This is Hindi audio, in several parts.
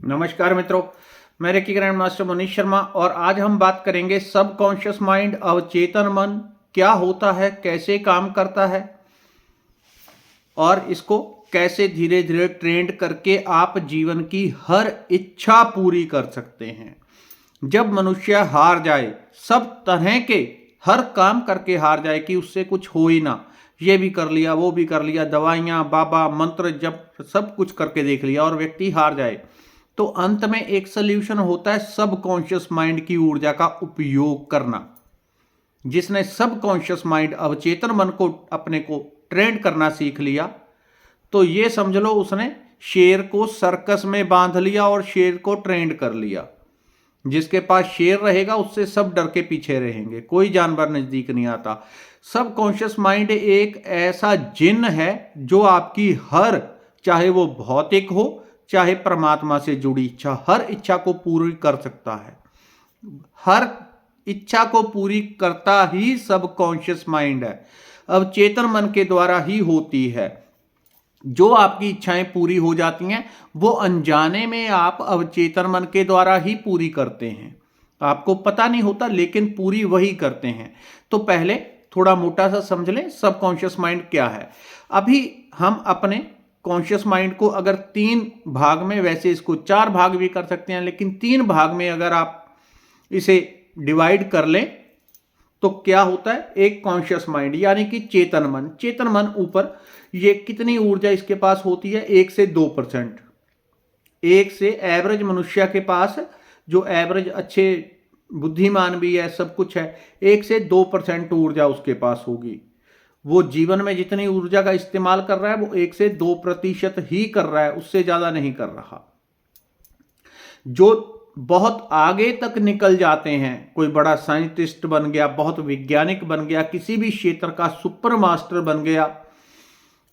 नमस्कार मित्रों, मैं reiki grand master Manish Sharma और आज हम बात करेंगे सबकॉन्शियस माइंड, अवचेतन मन क्या होता है, कैसे काम करता है और इसको कैसे धीरे धीरे ट्रेंड करके आप जीवन की हर इच्छा पूरी कर सकते हैं। जब मनुष्य हार जाए, सब तरह के हर काम करके हार जाए कि उससे कुछ हो ही ना, ये भी कर लिया वो भी कर लिया, दवाइयाँ बाबा मंत्र जप सब कुछ करके देख लिया और व्यक्ति हार जाए, तो अंत में एक सोल्यूशन होता है सबकॉन्शियस माइंड की ऊर्जा का उपयोग करना। जिसने सबकॉन्शियस माइंड अवचेतन मन को अपने को ट्रेंड करना सीख लिया, तो ये समझ लो उसने शेर को सर्कस में बांध लिया और शेर को ट्रेंड कर लिया। जिसके पास शेर रहेगा उससे सब डर के पीछे रहेंगे, कोई जानवर नजदीक नहीं आता। सबकॉन्शियस माइंड एक ऐसा जिन है जो आपकी हर, चाहे वो भौतिक हो चाहे परमात्मा से जुड़ी इच्छा, हर इच्छा को पूरी कर सकता है। हर इच्छा को पूरी करता ही सबकॉन्शियस माइंड है, अवचेतन मन के द्वारा ही होती है। जो आपकी इच्छाएं पूरी हो जाती हैं वो अनजाने में आप अवचेतन मन के द्वारा ही पूरी करते हैं, आपको पता नहीं होता लेकिन पूरी वही करते हैं। तो पहले थोड़ा मोटा सा समझ लें सबकॉन्शियस माइंड क्या है। अभी हम अपने कॉन्शियस माइंड को अगर 3 भाग में, वैसे इसको 4 भाग भी कर सकते हैं, लेकिन 3 भाग में अगर आप इसे डिवाइड कर लें तो क्या होता है, एक कॉन्शियस माइंड यानी कि चेतन मन। चेतन मन ऊपर ये कितनी ऊर्जा इसके पास होती है, 1 से 2%। 1 से एवरेज मनुष्य के पास, जो एवरेज अच्छे बुद्धिमान भी है, सब कुछ है, 1 से 2% ऊर्जा उसके पास होगी। वो जीवन में जितनी ऊर्जा का इस्तेमाल कर रहा है वो 1 से 2% ही कर रहा है, उससे ज्यादा नहीं कर रहा। जो बहुत आगे तक निकल जाते हैं, कोई बड़ा साइंटिस्ट बन गया, बहुत वैज्ञानिक बन गया, किसी भी क्षेत्र का सुपर मास्टर बन गया,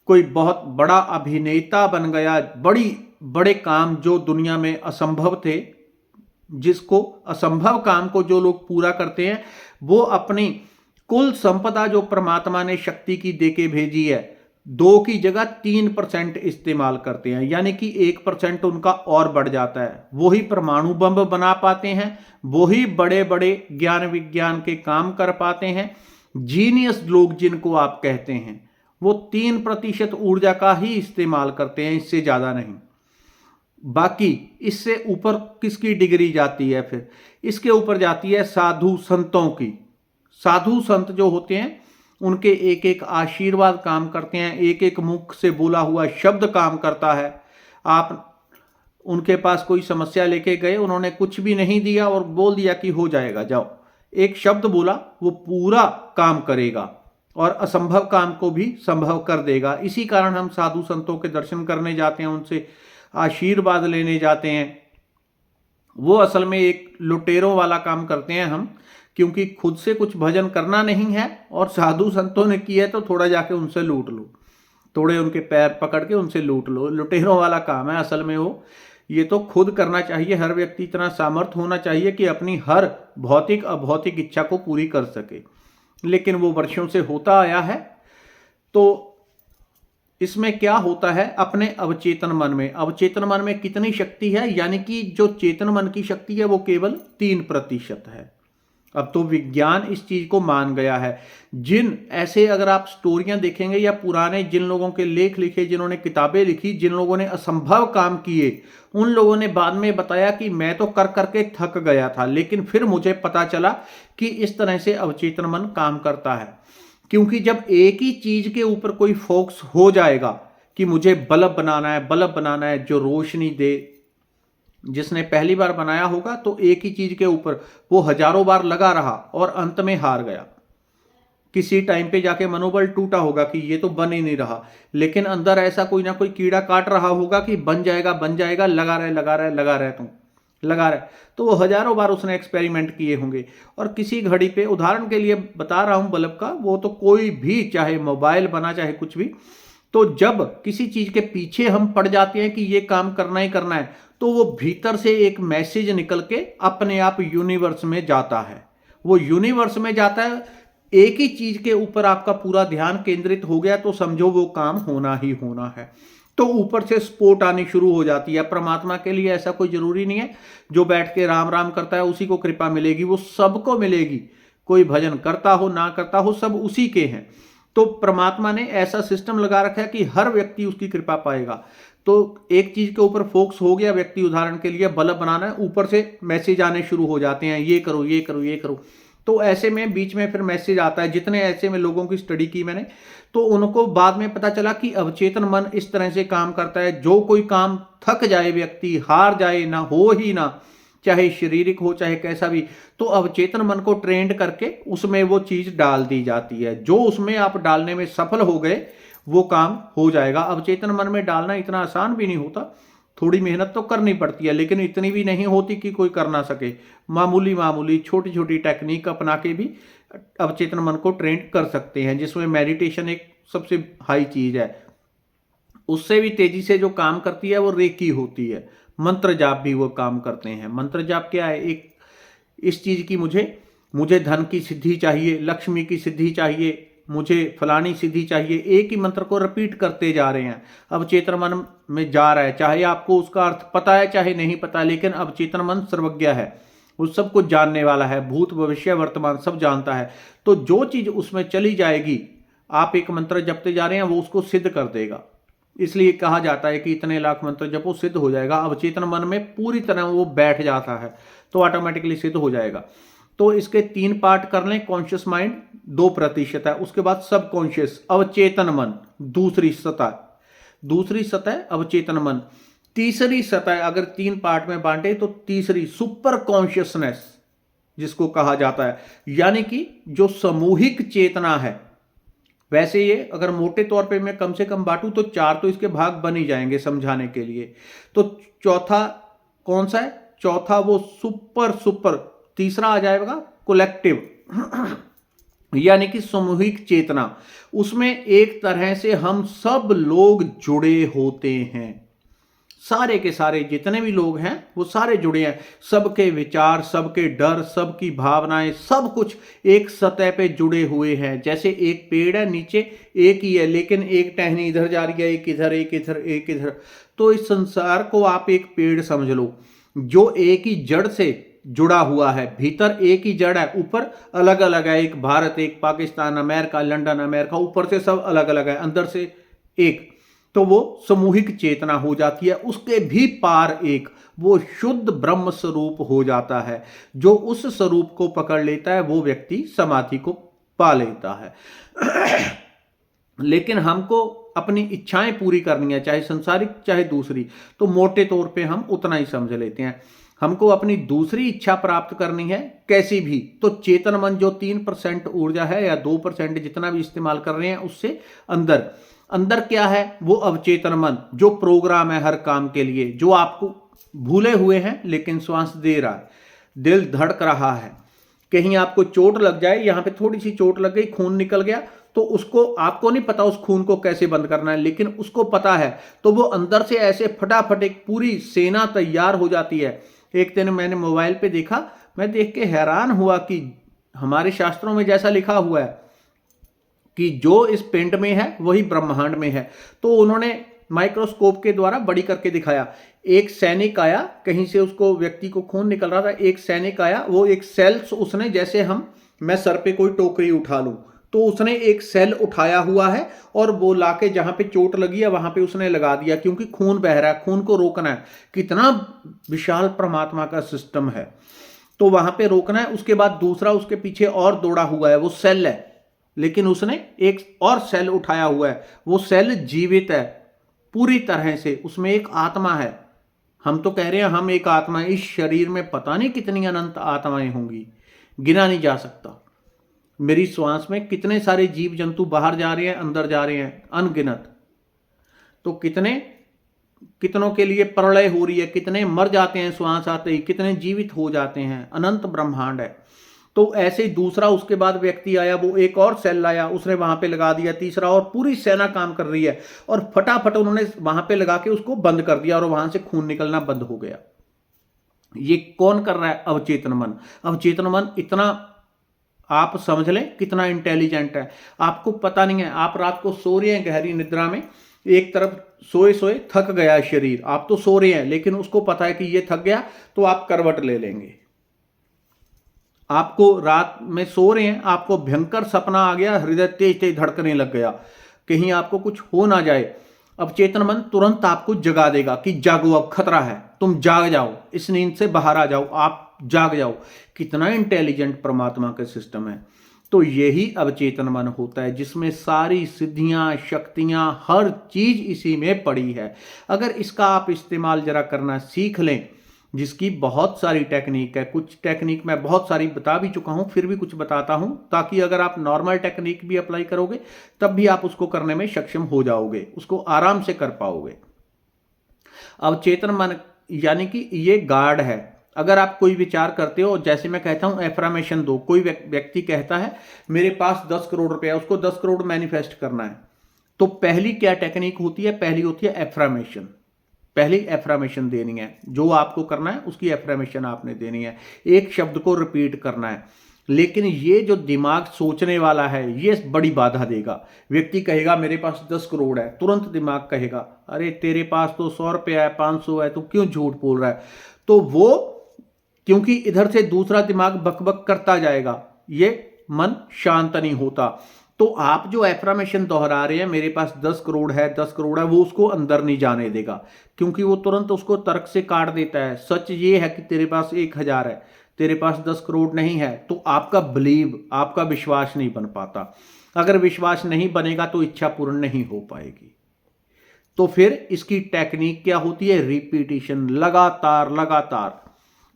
कोई बहुत बड़ा अभिनेता बन गया, बड़ी बड़े काम जो दुनिया में असंभव थे, जिसको असंभव काम को जो लोग पूरा करते हैं, वो अपनी कुल संपदा जो परमात्मा ने शक्ति की देके भेजी है, 2 की जगह 3% इस्तेमाल करते हैं, यानी कि 1% उनका और बढ़ जाता है। वही परमाणु बम बना पाते हैं, वही बड़े बड़े ज्ञान विज्ञान के काम कर पाते हैं। जीनियस लोग जिनको आप कहते हैं वो 3% ऊर्जा का ही इस्तेमाल करते हैं, इससे ज्यादा नहीं। बाकी इससे ऊपर किसकी डिग्री जाती है, फिर इसके ऊपर जाती है साधु संतों की। साधु संत जो होते हैं उनके एक एक आशीर्वाद काम करते हैं, एक एक मुख से बोला हुआ शब्द काम करता है। आप उनके पास कोई समस्या लेके गए, उन्होंने कुछ भी नहीं दिया और बोल दिया कि हो जाएगा, जाओ, एक शब्द बोला वो पूरा काम करेगा और असंभव काम को भी संभव कर देगा। इसी कारण हम साधु संतों के दर्शन करने जाते हैं, उनसे आशीर्वाद लेने जाते हैं। वो असल में एक लुटेरों वाला काम करते हैं हम, क्योंकि खुद से कुछ भजन करना नहीं है और साधु संतों ने किया है तो थोड़ा जाके उनसे लूट लो, थोड़े उनके पैर पकड़ के उनसे लूट लो। लुटेरों वाला काम है असल में वो। ये तो खुद करना चाहिए, हर व्यक्ति इतना सामर्थ्य होना चाहिए कि अपनी हर भौतिक अभौतिक इच्छा को पूरी कर सके, लेकिन वो वर्षों से होता आया है। तो इसमें क्या होता है, अपने अवचेतन मन में, अवचेतन मन में कितनी शक्ति है, यानी कि जो चेतन मन की शक्ति है वो केवल 3% है। अब तो विज्ञान इस चीज को मान गया है। जिन ऐसे अगर आप स्टोरियां देखेंगे या पुराने जिन लोगों के लेख लिखे, जिन्होंने किताबें लिखी, जिन लोगों ने असंभव काम किए, उन लोगों ने बाद में बताया कि मैं तो कर करके थक गया था, लेकिन फिर मुझे पता चला कि इस तरह से अवचेतन मन काम करता है। क्योंकि जब एक ही चीज के ऊपर कोई फोकस हो जाएगा कि मुझे बल्ब बनाना है, बल्ब बनाना है जो रोशनी दे, जिसने पहली बार बनाया होगा तो एक ही चीज के ऊपर वो हजारों बार लगा रहा और अंत में हार गया। किसी टाइम पे जाके मनोबल टूटा होगा कि ये तो बन ही नहीं रहा, लेकिन अंदर ऐसा कोई ना कोई कीड़ा काट रहा होगा कि बन जाएगा बन जाएगा, लगा रहे लगा रहे लगा रहे, तुम लगा रहे। तो वो हजारों बार उसने एक्सपेरिमेंट किए होंगे। और किसी घड़ी पे, उदाहरण के लिए बता रहा हूं बल्ब का, वो तो कोई भी, चाहे मोबाइल बना चाहे कुछ भी, तो जब किसी चीज के पीछे हम पड़ जाते हैं कि ये काम करना ही करना है, तो वो भीतर से एक मैसेज निकल के अपने आप यूनिवर्स में जाता है। वो यूनिवर्स में जाता है, एक ही चीज के ऊपर आपका पूरा ध्यान केंद्रित हो गया तो समझो वो काम होना ही होना है। तो ऊपर से सपोर्ट आनी शुरू हो जाती है। परमात्मा के लिए ऐसा कोई जरूरी नहीं है जो बैठ के राम राम करता है उसी को कृपा मिलेगी, वो सबको मिलेगी। कोई भजन करता हो ना करता हो, सब उसी के हैं। तो परमात्मा ने ऐसा सिस्टम लगा रखा है कि हर व्यक्ति उसकी कृपा पाएगा। तो एक चीज के ऊपर फोकस हो गया व्यक्ति, उदाहरण के लिए बल्ब बनाना है, ऊपर से मैसेज आने शुरू हो जाते हैं, ये करो ये करो ये करो। तो ऐसे में बीच में फिर मैसेज आता है। जितने ऐसे में लोगों की स्टडी की मैंने, तो उनको बाद में पता चला कि अवचेतन मन इस तरह से काम करता है। जो कोई काम थक जाए, व्यक्ति हार जाए, ना हो ही ना, चाहे शारीरिक हो चाहे कैसा भी, तो अवचेतन मन को ट्रेंड करके उसमें वो चीज डाल दी जाती है। जो उसमें आप डालने में सफल हो गए वो काम हो जाएगा। अवचेतन मन में डालना इतना आसान भी नहीं होता, थोड़ी मेहनत तो करनी पड़ती है, लेकिन इतनी भी नहीं होती कि कोई कर ना सके। मामूली मामूली छोटी छोटी टेक्निक अपना के भी अवचेतन मन को ट्रेंड कर सकते हैं, जिसमें मेडिटेशन एक सबसे हाई चीज है। उससे भी तेजी से जो काम करती है वो रेकी होती है। मंत्र जाप भी वो काम करते हैं। मंत्र जाप क्या है, एक इस चीज की मुझे धन की सिद्धि चाहिए, लक्ष्मी की सिद्धि चाहिए, मुझे फलानी सिद्धि चाहिए, एक ही मंत्र को रिपीट करते जा रहे हैं। अवचेतन मन में जा रहा है, चाहे आपको उसका अर्थ पता है चाहे नहीं पता, लेकिन अवचेतन मन सर्वज्ञ है, वो सब कुछ जानने वाला है, भूत भविष्य वर्तमान सब जानता है। तो जो चीज उसमें चली जाएगी, आप एक मंत्र जपते जा रहे हैं वो उसको सिद्ध कर देगा। इसलिए कहा जाता है कि इतने लाख मंत्र जपो सिद्ध हो जाएगा। अवचेतन मन में पूरी तरह वो बैठ जाता है तो ऑटोमेटिकली सिद्ध हो जाएगा। तो इसके 3 पार्ट कर लें। कॉन्शियस माइंड 2% है, उसके बाद सब कॉन्शियस अवचेतन मन दूसरी सतह अवचेतन मन। तीसरी सतह अगर 3 पार्ट में बांटे तो तीसरी सुपर कॉन्शियसनेस जिसको कहा जाता है, यानी कि जो सामूहिक चेतना है। वैसे ये अगर मोटे तौर पे मैं कम से कम बांटूं तो 4 तो इसके भाग बन ही जाएंगे समझाने के लिए। तो चौथा कौन सा है? चौथा वो सुपर। तीसरा आ जाएगा कलेक्टिव यानी कि सामूहिक चेतना। उसमें एक तरह से हम सब लोग जुड़े होते हैं, सारे के सारे जितने भी लोग हैं वो सारे जुड़े हैं। सबके विचार, सबके डर, सबकी भावनाएं, सब कुछ एक सतह पे जुड़े हुए हैं। जैसे एक पेड़ है, नीचे एक ही है लेकिन एक टहनी इधर जा रही है, एक इधर एक इधर एक इधर। तो इस संसार को आप एक पेड़ समझ लो जो एक ही जड़ से जुड़ा हुआ है। भीतर एक ही जड़ है, ऊपर अलग अलग है, एक भारत, एक पाकिस्तान, अमेरिका, लंदन, अमेरिका, ऊपर से सब अलग अलग है, अंदर से एक। तो वो सामूहिक चेतना हो जाती है। उसके भी पार एक वो शुद्ध ब्रह्म स्वरूप हो जाता है। जो उस स्वरूप को पकड़ लेता है वो व्यक्ति समाधि को पा लेता है। लेकिन हमको अपनी इच्छाएं पूरी करनी है, चाहे संसारिक चाहे दूसरी, तो मोटे तौर पे हम उतना ही समझ लेते हैं। हमको अपनी दूसरी इच्छा प्राप्त करनी है कैसी भी, तो चेतन मन जो 3% ऊर्जा है या 2% जितना भी इस्तेमाल कर रहे हैं, उससे अंदर क्या है, वो अवचेतन मन जो प्रोग्राम है हर काम के लिए, जो आपको भूले हुए हैं लेकिन श्वास दे रहा है, दिल धड़क रहा है। कहीं आपको चोट लग जाए, यहां पे थोड़ी सी चोट लग गई, खून निकल गया, तो उसको आपको नहीं पता उस खून को कैसे बंद करना है, लेकिन उसको पता है। तो वो अंदर से ऐसे फटाफट एक पूरी सेना तैयार हो जाती है। एक दिन मैंने मोबाइल पे देखा, मैं देख के हैरान हुआ कि हमारे शास्त्रों में जैसा लिखा हुआ है कि जो इस पिंड में है वही ब्रह्मांड में है। तो उन्होंने माइक्रोस्कोप के द्वारा बड़ी करके दिखाया। एक सैनिक आया, कहीं से उसको व्यक्ति को खून निकल रहा था, एक सैनिक आया, वो एक सेल्स उसने, जैसे मैं सर पे कोई टोकरी उठा लूं तो उसने एक सेल उठाया हुआ है और वो लाके जहां पे चोट लगी है वहां पे उसने लगा दिया, क्योंकि खून बह रहा है, खून को रोकना है। कितना विशाल परमात्मा का सिस्टम है, तो वहां पे रोकना है। उसके बाद दूसरा उसके पीछे और दौड़ा हुआ है, वो सेल है, लेकिन उसने एक और सेल उठाया हुआ है, वो सेल जीवित है पूरी तरह से, उसमें एक आत्मा है। हम तो कह रहे हैं हम एक आत्मा, इस शरीर में पता नहीं कितनी अनंत आत्माएं होंगी, गिना नहीं जा सकता। मेरी श्वास में कितने सारे जीव जंतु बाहर जा रहे हैं, अंदर जा रहे हैं, अनगिनत। तो कितनों के लिए प्रलय हो रही है, कितने मर जाते हैं श्वास आते ही, कितने जीवित हो जाते हैं, अनंत ब्रह्मांड है। तो ऐसे ही दूसरा उसके बाद व्यक्ति आया, वो एक और सेल लाया, उसने वहां पे लगा दिया, तीसरा, और पूरी सेना काम कर रही है, और फटाफट उन्होंने वहां पे लगा के उसको बंद कर दिया और वहां से खून निकलना बंद हो गया। ये कौन कर रहा है? अवचेतन मन। अवचेतन मन इतना, आप समझ लें कितना इंटेलिजेंट है, आपको पता नहीं है। आप रात को सो रहे हैं गहरी निद्रा में, एक तरफ सोए सोए थक गया शरीर, आप तो सो रहे हैं लेकिन उसको पता है कि ये थक गया, तो आप करवट ले लेंगे। आपको रात में सो रहे हैं, आपको भयंकर सपना आ गया, हृदय तेज तेज धड़कने लग गया, कहीं आपको कुछ हो ना जाए। अब चेतन मन तुरंत आपको जगा देगा कि जागो, अब खतरा है, तुम जाग जाओ, इस नींद से बाहर आ जाओ, आप जाग जाओ। कितना इंटेलिजेंट परमात्मा का सिस्टम है। तो यही अवचेतन मन होता है, जिसमें सारी सिद्धियां, शक्तियां, हर चीज इसी में पड़ी है। अगर इसका आप इस्तेमाल जरा करना सीख लें, जिसकी बहुत सारी टेक्निक है, कुछ टेक्निक मैं बहुत सारी बता भी चुका हूं, फिर भी कुछ बताता हूं, ताकि अगर आप नॉर्मल टेक्निक भी अप्लाई करोगे तब भी आप उसको करने में सक्षम हो जाओगे, उसको आराम से कर पाओगे। अब चेतन मन यानी कि ये गार्ड है। अगर आप कोई विचार करते हो, जैसे मैं कहता हूं एफर्मेशन दो, कोई व्यक्ति कहता है मेरे पास 10 करोड़ रुपया, उसको 10 करोड़ मैनिफेस्ट करना है, तो पहली क्या टेक्निक होती है? पहली होती है एफर्मेशन। पहली एफर्मेशन देनी है, जो आपको करना है उसकी एफर्मेशन आपने देनी है, एक शब्द को रिपीट करना है। लेकिन ये जो दिमाग सोचने वाला है, ये बड़ी बाधा देगा। व्यक्ति कहेगा मेरे पास 10 करोड़ है, तुरंत दिमाग कहेगा अरे तेरे पास तो 100 रुपया है, 500 है, तो क्यों झूठ बोल रहा है? तो वो, क्योंकि इधर से दूसरा दिमाग बकबक करता जाएगा, ये मन शांत नहीं होता। तो आप जो एफर्मेशन दोहरा रहे हैं मेरे पास 10 करोड़ है, 10 करोड़ है, वो उसको अंदर नहीं जाने देगा, क्योंकि वो तुरंत उसको तर्क से काट देता है। सच ये है कि तेरे पास 1000 है, तेरे पास 10 करोड़ नहीं है, तो आपका बिलीव, आपका विश्वास नहीं बन पाता। अगर विश्वास नहीं बनेगा तो इच्छा पूर्ण नहीं हो पाएगी। तो फिर इसकी टेक्निक क्या होती है? रिपीटिशन, लगातार लगातार।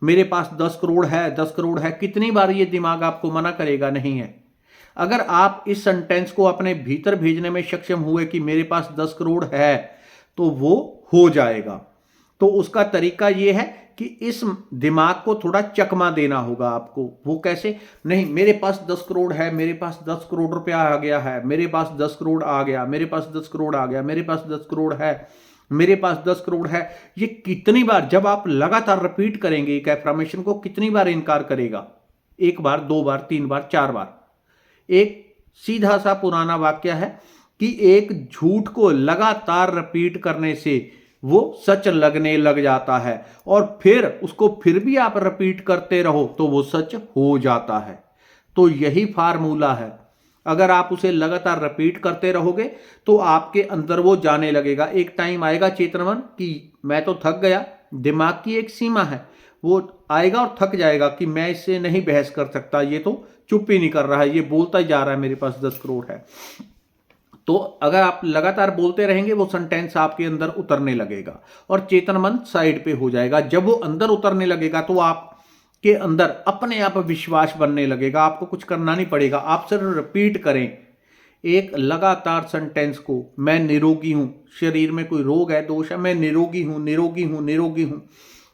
मेरे पास 10 करोड़ है, 10 करोड़ है, कितनी बार ये दिमाग आपको मना करेगा? नहीं है। अगर आप इस सेंटेंस को अपने भीतर भेजने में सक्षम हुए कि मेरे पास 10 करोड़ है, तो वो हो जाएगा। तो उसका तरीका यह है कि इस दिमाग को थोड़ा चकमा देना होगा आपको। वो कैसे? नहीं, मेरे पास 10 करोड़ है, मेरे पास 10 करोड़ रुपया आ गया है, मेरे पास 10 करोड़ आ गया, मेरे पास 10 करोड़ आ गया, मेरे पास 10 करोड़ है, मेरे पास 10 करोड़ है। ये कितनी बार, जब आप लगातार रिपीट करेंगे एक एफर्मेशन को, कितनी बार इनकार करेगा? 1 बार, 2 बार, 3 बार, 4 बार। एक सीधा सा पुराना वाक्य है कि एक झूठ को लगातार रिपीट करने से वो सच लगने लग जाता है, और फिर उसको फिर भी आप रिपीट करते रहो तो वो सच हो जाता है। तो यही फार्मूला है। अगर आप उसे लगातार रिपीट करते रहोगे तो आपके अंदर वो जाने लगेगा। एक टाइम आएगा चेतनवन कि मैं तो थक गया, दिमाग की एक सीमा है, वो आएगा और थक जाएगा कि मैं इससे नहीं बहस कर सकता, ये तो चुप ही नहीं कर रहा है, ये बोलता ही जा रहा है मेरे पास 10 करोड़ है। तो अगर आप लगातार बोलते रहेंगे वो सेंटेंस आपके अंदर उतरने लगेगा और चेतन मन साइड पे हो जाएगा। जब वो अंदर उतरने लगेगा तो आपके अंदर अपने आप विश्वास बनने लगेगा, आपको कुछ करना नहीं पड़ेगा। आप सिर्फ रिपीट करें एक लगातार सेंटेंस को, मैं निरोगी हूं, शरीर में कोई रोग है, दोष है, मैं निरोगी हूं, निरोगी हूं, निरोगी हूं।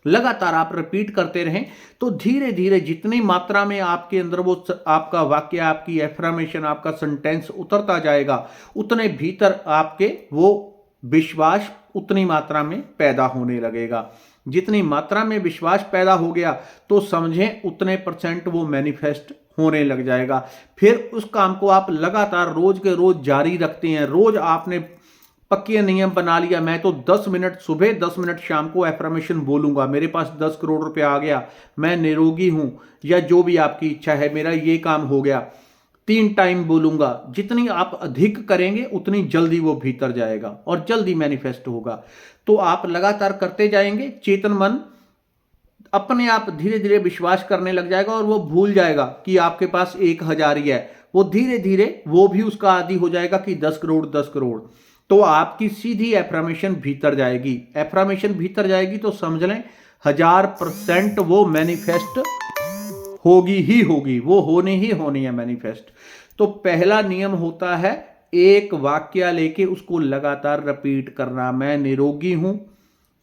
लगातार आप रिपीट करते रहें तो धीरे धीरे जितनी मात्रा में आपके अंदर वो आपका वाक्य, आपकी एफर्मेशन, आपका सेंटेंस उतरता जाएगा, उतने भीतर आपके वो विश्वास उतनी मात्रा में पैदा होने लगेगा। जितनी मात्रा में विश्वास पैदा हो गया तो समझें उतने % वो मैनिफेस्ट होने लग जाएगा। फिर उस काम को आप लगातार रोज के रोज जारी रखते हैं। रोज आपने पक्के नियम बना लिया, मैं तो 10 मिनट सुबह, 10 मिनट शाम को एफर्मेशन बोलूंगा, मेरे पास 10 करोड़ रुपया आ गया, मैं निरोगी हूं, या जो भी आपकी इच्छा है, मेरा ये काम हो गया, 3 टाइम बोलूंगा। जितनी आप अधिक करेंगे उतनी जल्दी वो भीतर जाएगा और जल्दी मैनिफेस्ट होगा। तो आप लगातार करते जाएंगे, चेतन मन अपने आप धीरे धीरे विश्वास करने लग जाएगा और वो भूल जाएगा कि आपके पास 1000 ही है। वो धीरे धीरे वो भी उसका आदी हो जाएगा कि 10 करोड़, 10 करोड़। तो आपकी सीधी एफर्मेशन भीतर जाएगी। एफर्मेशन भीतर जाएगी तो समझ लें 1000% वो मैनिफेस्ट होगी ही होगी, वो होनी ही होनी है मैनिफेस्ट। तो पहला नियम होता है एक वाक्य लेके उसको लगातार रिपीट करना। मैं निरोगी हूं,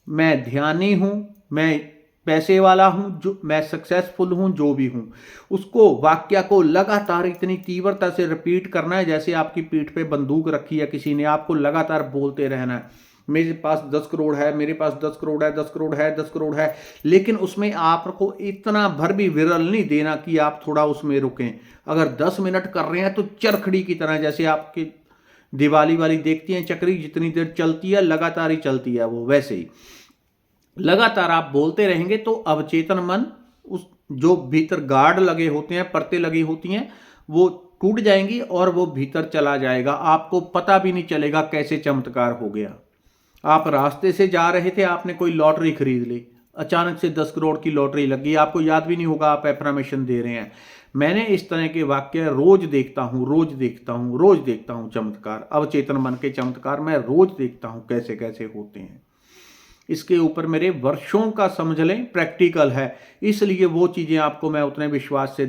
मैं ध्यानी हूं, मैं पैसे वाला हूं, जो मैं सक्सेसफुल हूं, जो भी हूं, उसको वाक्य को लगातार इतनी तीव्रता से रिपीट करना है जैसे आपकी पीठ पे बंदूक रखी है किसी ने, आपको लगातार बोलते रहना है मेरे पास 10 करोड़ है, मेरे पास 10 करोड़ है, 10 करोड़ है, 10 करोड़ है। लेकिन उसमें आपको इतना भर भी विरल नहीं देना कि आप थोड़ा उसमें रुकें। अगर 10 मिनट कर रहे हैं तो चरखड़ी की तरह, जैसे आपके दिवाली वाली देखती हैं चक्री, जितनी देर चलती है लगातार ही चलती है वो, वैसे ही लगातार आप बोलते रहेंगे तो अवचेतन मन, उस जो भीतर गार्ड लगे होते हैं, परतें लगी होती हैं, वो टूट जाएंगी और वो भीतर चला जाएगा। आपको पता भी नहीं चलेगा कैसे चमत्कार हो गया। आप रास्ते से जा रहे थे, आपने कोई लॉटरी खरीद ली, अचानक से 10 करोड़ की लॉटरी लग गई, आपको याद भी नहीं होगा आप एफर्मेशन दे रहे हैं। मैंने इस तरह के वाक्य रोज देखता हूं, रोज देखता हूं, रोज देखता हूं चमत्कार, अवचेतन मन के चमत्कार मैं रोज देखता हूं कैसे कैसे होते हैं। इसके ऊपर मेरे वर्षों का समझ लें प्रैक्टिकल है, इसलिए वो चीजें आपको मैं उतने विश्वास से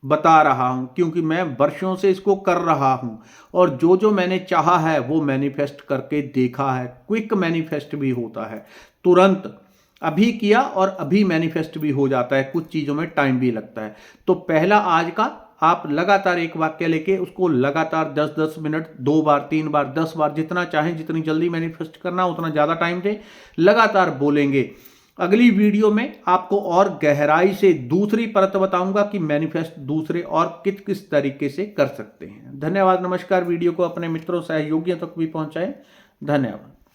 बता रहा हूं, क्योंकि मैं वर्षों से इसको कर रहा हूं और जो जो मैंने चाहा है वो मैनिफेस्ट करके देखा है। क्विक मैनिफेस्ट भी होता है, तुरंत अभी किया और अभी मैनिफेस्ट भी हो जाता है, कुछ चीज़ों में टाइम भी लगता है। तो पहला आज का, आप लगातार एक वाक्य लेके उसको लगातार 10-10 मिनट, 2 बार, 3 बार, 10 बार, जितना चाहें, जितनी जल्दी मैनिफेस्ट करना उतना ज़्यादा टाइम दें, लगातार बोलेंगे। अगली वीडियो में आपको और गहराई से दूसरी परत बताऊंगा कि मैनिफेस्ट दूसरे और किस किस तरीके से कर सकते हैं। धन्यवाद, नमस्कार। वीडियो को अपने मित्रों सहयोगियों तक भी पहुंचाएं। धन्यवाद।